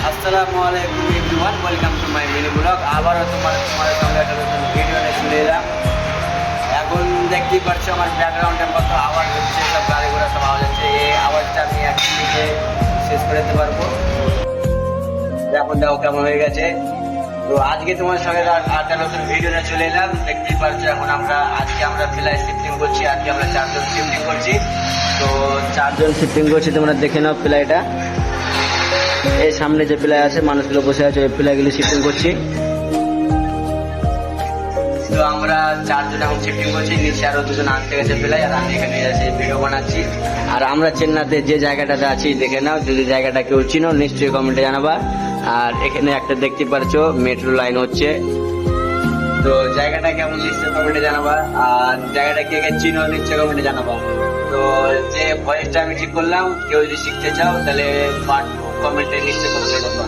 আসসালামু আলাইকুম everyone, welcome to my mini blog. আবারও তোমাদের সঙ্গে একটা নতুন ভিডিও নিয়ে চলে এলাম। এখন দেখতেই পাচ্ছ আমার ব্যাকগ্রাউন্ডে কত আওয়াজ হচ্ছে, সব গাড়ি ঘোড়া সব আওয়াজ হচ্ছে। এই আওয়াজটা আমি এক মিনিটে শেষ করে দিতে পারবো। এখন দেখো কেমন হয়ে গেছে। তো আজকে তোমার সঙ্গে একটা নতুন ভিডিও নিয়ে চলে এলাম। দেখতেই পাচ্ছ এখন আজকে আমরা ফ্লাই শিফটিং করছি। আজকে আমরা 4 জন শিফটিং করছি। তো 4 জন শিফটিং করছি, তোমরা দেখে নাও ফ্লাইটা। এই সামনে যে প্লাই আছে, মানুষগুলো বসে আছে, ওই প্লাইগুলো শিফটিং করছি। তো আমরা 4 জন এখন শিফটিং করছি। নিচে আরো 2 জন আনতে গেছে প্লাই, আর আমি এখানে এসে ভিডিও বানাচ্ছি। আর আমরা চেন্নাইতে যে জায়গাটাতে আছি দেখে নাও, যদি জায়গাটা কেউ চিনো নিশ্চয়ই কমেন্টে জানাবা। আর এখানে একটা দেখতে পারছো মেট্রো লাইন হচ্ছে। তো জায়গাটা কেমন নিশ্চয়ই কমেন্টে জানাবা। আর জায়গাটা কে কে চিনো নিশ্চয়ই কমেন্টে জানাবা। তো যে ভয়েসটা আমি ঠিক করলাম, কেউ যদি শিখতে চাও তাহলে কমেন্টে নিশ্চয়ই কমেন্টে করবা।